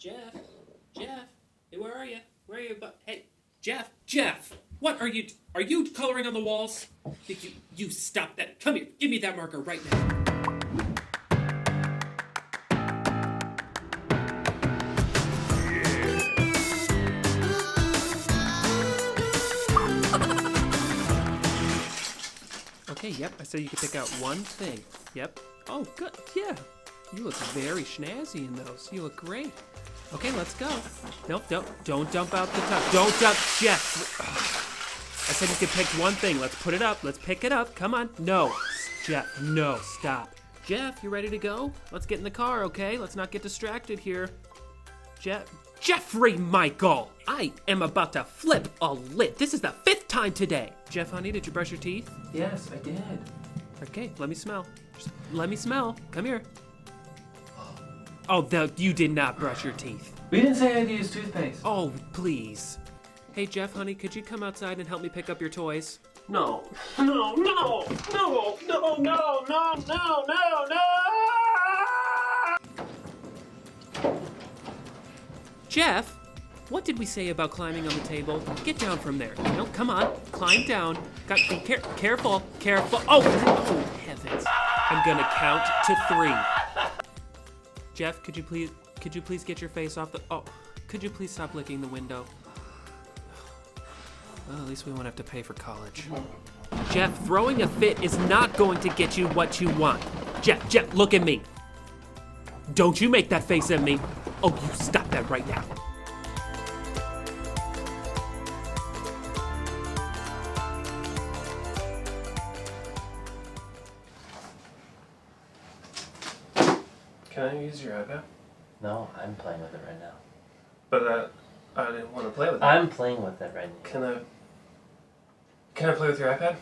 Jeff? Jeff? Hey, where are you? Where are you? Hey, Jeff! What are you coloring on the walls? You stop that. Come here, give me that marker right now. Okay, yep, I said you could pick out one thing. Yep. Oh, good, yeah. You look very snazzy in those. You look great. Okay, let's go. Nope, don't dump out the top. Don't dump, Jeff. I said you could pick one thing. Let's put it up. Let's pick it up. Come on. No, Jeff, no, stop. Jeff, you ready to go? Let's get in the car, okay? Let's not get distracted here. Jeffrey Michael! I am about to flip a lid. This is the 5th time today. Jeff, honey, did you brush your teeth? Yes, I did. Okay, let me smell. Just let me smell. Come here. Oh, you did not brush your teeth. We didn't say I had to use toothpaste. Oh, please. Hey, Jeff, honey, could you come outside and help me pick up your toys? No. Jeff, what did we say about climbing on the table? Get down from there. No, come on, climb down. Be careful. Oh, heavens. I'm gonna count to 3. Jeff, could you please get your face off the, could you please stop licking the window? Well, at least we won't have to pay for college. Jeff, throwing a fit is not going to get you what you want. Jeff, look at me. Don't you make that face at me. Oh, you stop that right now. Can I use your iPad? No, I'm playing with it right now. But I didn't want to play with it. I'm playing with it right now. Can I play with your iPad?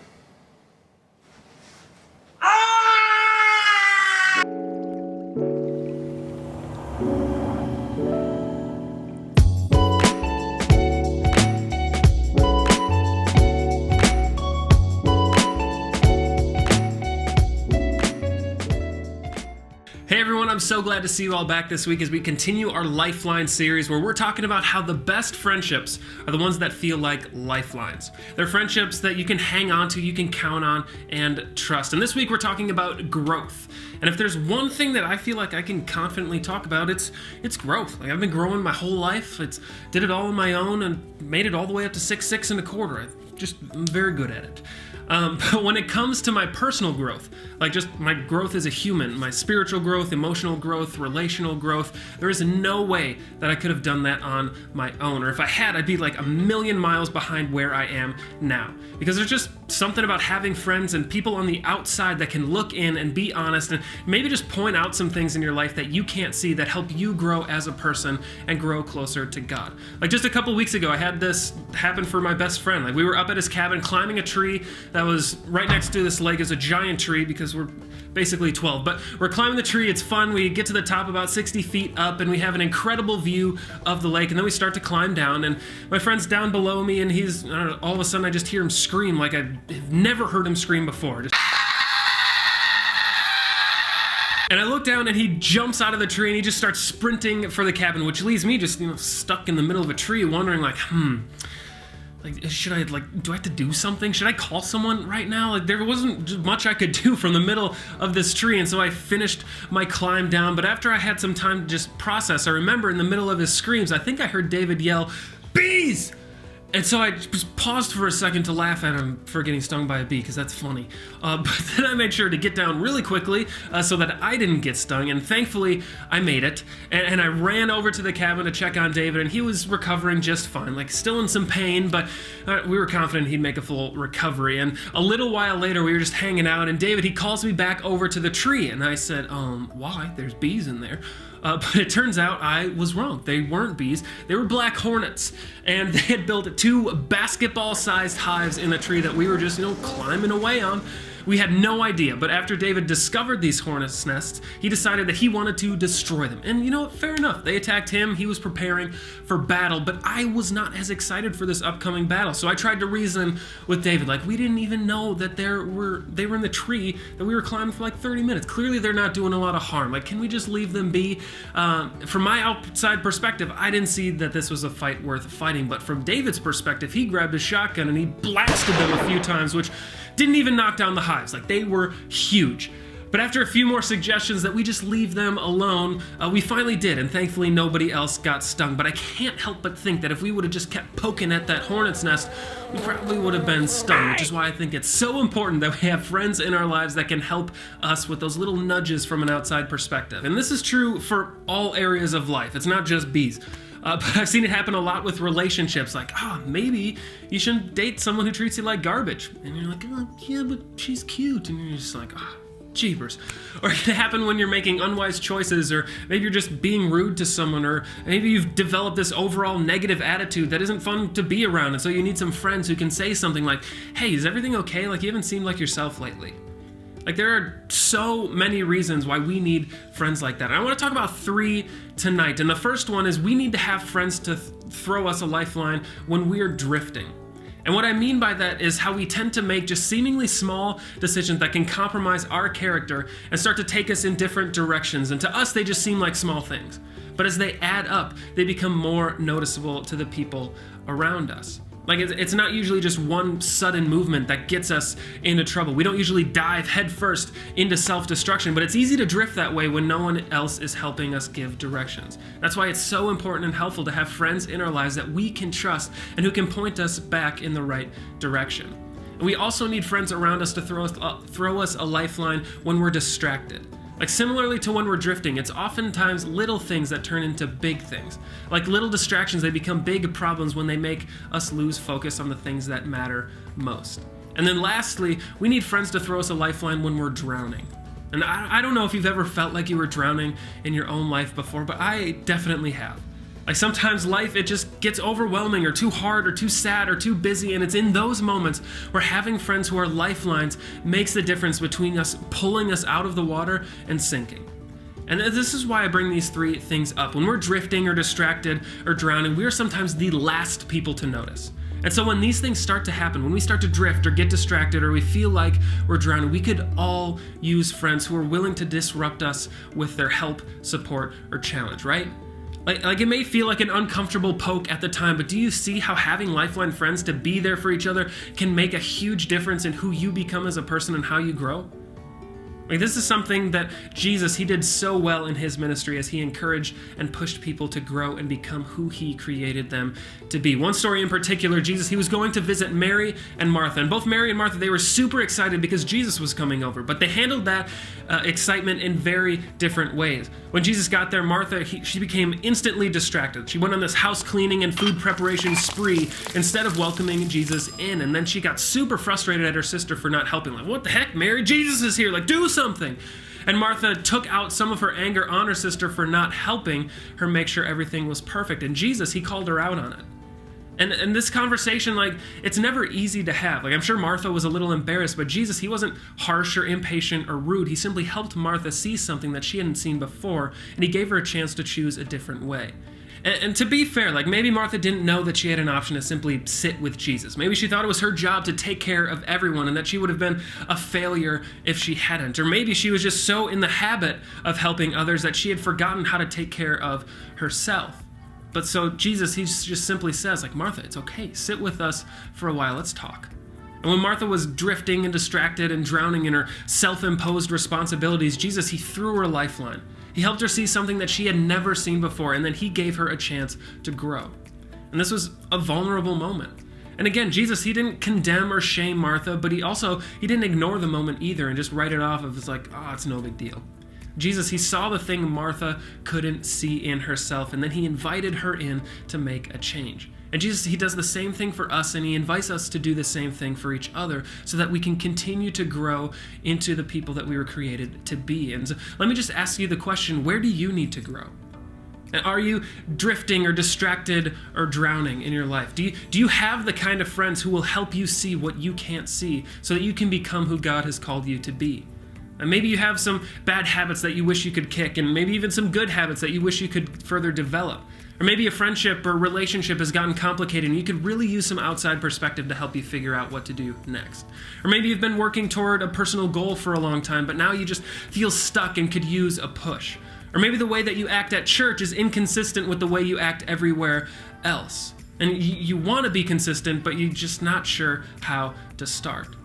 Hey everyone, I'm so glad to see you all back this week as we continue our Lifeline series where we're talking about how the best friendships are the ones that feel like lifelines. They're friendships that you can hang on to, you can count on, and trust. And this week we're talking about growth. And if there's one thing that I feel like I can confidently talk about, it's growth. Like I've been growing my whole life. Did it all on my own and made it all the way up to 6'6" I'm very good at it. But when it comes to my personal growth, like just my growth as a human, my spiritual growth, emotional growth, relational growth, there is no way that I could have done that on my own. Or if I had, I'd be like a million miles behind where I am now. Because there's just something about having friends and people on the outside that can look in and be honest and maybe just point out some things in your life that you can't see that help you grow as a person and grow closer to God. Like just a couple weeks ago, I had this happen for my best friend. Like we were up at his cabin climbing a tree that was right next to this lake. Is a giant tree because we're basically 12, but we're climbing the tree. It's fun. We get to the top about 60 feet up and we have an incredible view of the lake, and then we start to climb down and my friend's down below me and he's, I don't know, all of a sudden I just hear him scream like I've never heard him scream before. And I look down and he jumps out of the tree and he just starts sprinting for the cabin, which leaves me just, stuck in the middle of a tree wondering should I, do I have to do something? Should I call someone right now? There wasn't much I could do from the middle of this tree, and so I finished my climb down. But after I had some time to just process, I remember in the middle of his screams, I think I heard David yell, "Bees!" And so I just paused for a second to laugh at him for getting stung by a bee, because that's funny. But then I made sure to get down really quickly so that I didn't get stung, and thankfully I made it. And I ran over to the cabin to check on David, and he was recovering just fine, still in some pain, but we were confident he'd make a full recovery. And a little while later, we were just hanging out, and David, he calls me back over to the tree, and I said, why? There's bees in there. But it turns out I was wrong. They weren't bees. They were black hornets. And they had built 2 basketball-sized hives in a tree that we were just, climbing away on. We had no idea, but after David discovered these hornets' nests, he decided that he wanted to destroy them. And you know what? Fair enough. They attacked him. He was preparing for battle, but I was not as excited for this upcoming battle. So I tried to reason with David, like, we didn't even know that they were in the tree that we were climbing for like 30 minutes. Clearly, they're not doing a lot of harm. Like, can we just leave them be? From my outside perspective, I didn't see that this was a fight worth fighting, but from David's perspective, he grabbed his shotgun and he blasted them a few times, which didn't even knock down the hives. Like, they were huge. But after a few more suggestions that we just leave them alone, we finally did, and thankfully nobody else got stung. But I can't help but think that if we would have just kept poking at that hornet's nest, we probably would have been stung, which is why I think it's so important that we have friends in our lives that can help us with those little nudges from an outside perspective. And this is true for all areas of life. It's not just bees. But I've seen it happen a lot with relationships, like, maybe you shouldn't date someone who treats you like garbage. And you're like, oh, yeah, but she's cute. And you're just like, jeepers. Or it can happen when you're making unwise choices, or maybe you're just being rude to someone, or maybe you've developed this overall negative attitude that isn't fun to be around, and so you need some friends who can say something like, hey, is everything okay? Like, you haven't seemed like yourself lately. Like, there are so many reasons why we need friends like that. And I want to talk about 3 tonight. And the first one is we need to have friends to throw us a lifeline when we're drifting. And what I mean by that is how we tend to make just seemingly small decisions that can compromise our character and start to take us in different directions. And to us, they just seem like small things. But as they add up, they become more noticeable to the people around us. Like, it's not usually just one sudden movement that gets us into trouble. We don't usually dive headfirst into self-destruction, but it's easy to drift that way when no one else is helping us give directions. That's why it's so important and helpful to have friends in our lives that we can trust and who can point us back in the right direction. And we also need friends around us to throw us a lifeline when we're distracted. Like, similarly to when we're drifting, it's oftentimes little things that turn into big things. Like little distractions, they become big problems when they make us lose focus on the things that matter most. And then lastly, we need friends to throw us a lifeline when we're drowning. And I don't know if you've ever felt like you were drowning in your own life before, but I definitely have. Like, sometimes life, it just gets overwhelming or too hard or too sad or too busy, and it's in those moments where having friends who are lifelines makes the difference between us pulling us out of the water and sinking. And this is why I bring these 3 things up. When we're drifting or distracted or drowning, we are sometimes the last people to notice. And so when these things start to happen, when we start to drift or get distracted or we feel like we're drowning, we could all use friends who are willing to disrupt us with their help, support, or challenge, right? Like it may feel like an uncomfortable poke at the time, but do you see how having lifeline friends to be there for each other can make a huge difference in who you become as a person and how you grow? Like, this is something that Jesus, he did so well in his ministry as he encouraged and pushed people to grow and become who he created them to be. One story in particular, Jesus, he was going to visit Mary and Martha. And both Mary and Martha, they were super excited because Jesus was coming over. But they handled that excitement in very different ways. When Jesus got there, Martha, she became instantly distracted. She went on this house cleaning and food preparation spree instead of welcoming Jesus in. And then she got super frustrated at her sister for not helping. Like, what the heck, Mary? Jesus is here. Like, do something. And Martha took out some of her anger on her sister for not helping her make sure everything was perfect. And Jesus, he called her out on it. And this conversation, like, it's never easy to have. Like, I'm sure Martha was a little embarrassed, but Jesus, he wasn't harsh or impatient or rude. He simply helped Martha see something that she hadn't seen before, and he gave her a chance to choose a different way. And to be fair, like, maybe Martha didn't know that she had an option to simply sit with Jesus. Maybe she thought it was her job to take care of everyone and that she would have been a failure if she hadn't. Or maybe she was just so in the habit of helping others that she had forgotten how to take care of herself. But so Jesus, he just simply says, like, Martha, it's okay. Sit with us for a while. Let's talk. And when Martha was drifting and distracted and drowning in her self-imposed responsibilities, Jesus, he threw her a lifeline. He helped her see something that she had never seen before, and then he gave her a chance to grow. And this was a vulnerable moment. And again, Jesus, he didn't condemn or shame Martha, but he didn't ignore the moment either and just write it off as like, it's no big deal. Jesus, he saw the thing Martha couldn't see in herself, and then he invited her in to make a change. And Jesus, he does the same thing for us, and he invites us to do the same thing for each other so that we can continue to grow into the people that we were created to be. And so let me just ask you the question, where do you need to grow? And are you drifting or distracted or drowning in your life? Do you have the kind of friends who will help you see what you can't see so that you can become who God has called you to be? And maybe you have some bad habits that you wish you could kick, and maybe even some good habits that you wish you could further develop. Or maybe a friendship or relationship has gotten complicated and you could really use some outside perspective to help you figure out what to do next. Or maybe you've been working toward a personal goal for a long time, but now you just feel stuck and could use a push. Or maybe the way that you act at church is inconsistent with the way you act everywhere else. And you want to be consistent, but you're just not sure how to start.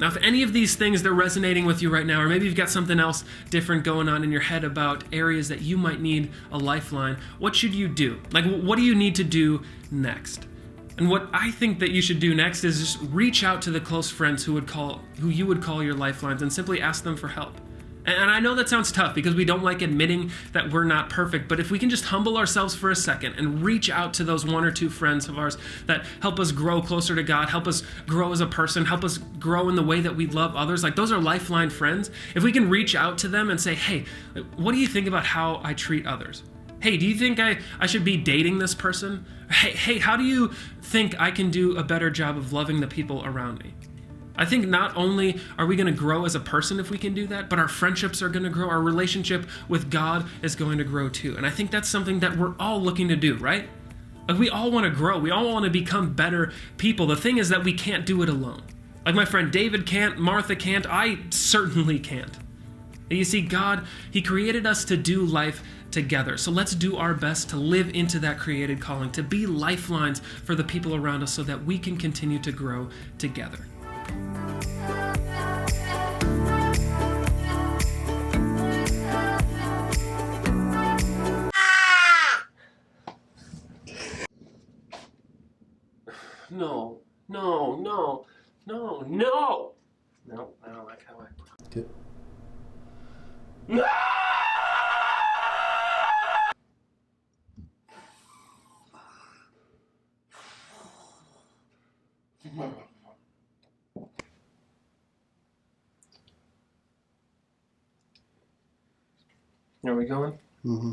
Now, if any of these things, they're resonating with you right now, or maybe you've got something else different going on in your head about areas that you might need a lifeline, what should you do? Like, what do you need to do next? And what I think that you should do next is just reach out to the close friends who you would call your lifelines and simply ask them for help. And I know that sounds tough because we don't like admitting that we're not perfect, but if we can just humble ourselves for a second and reach out to those one or two friends of ours that help us grow closer to God, help us grow as a person, help us grow in the way that we love others, like those are lifeline friends. If we can reach out to them and say, hey, what do you think about how I treat others? Hey, do you think I should be dating this person? Hey, how do you think I can do a better job of loving the people around me? I think not only are we going to grow as a person if we can do that, but our friendships are going to grow. Our relationship with God is going to grow too. And I think that's something that we're all looking to do, right? Like we all want to grow. We all want to become better people. The thing is that we can't do it alone. Like my friend David can't, Martha can't, I certainly can't. And you see, God, He created us to do life together. So let's do our best to live into that created calling, to be lifelines for the people around us so that we can continue to grow together. No, no, no, no, no. No, I don't like how I put it. No! Are we going? Mm-hmm.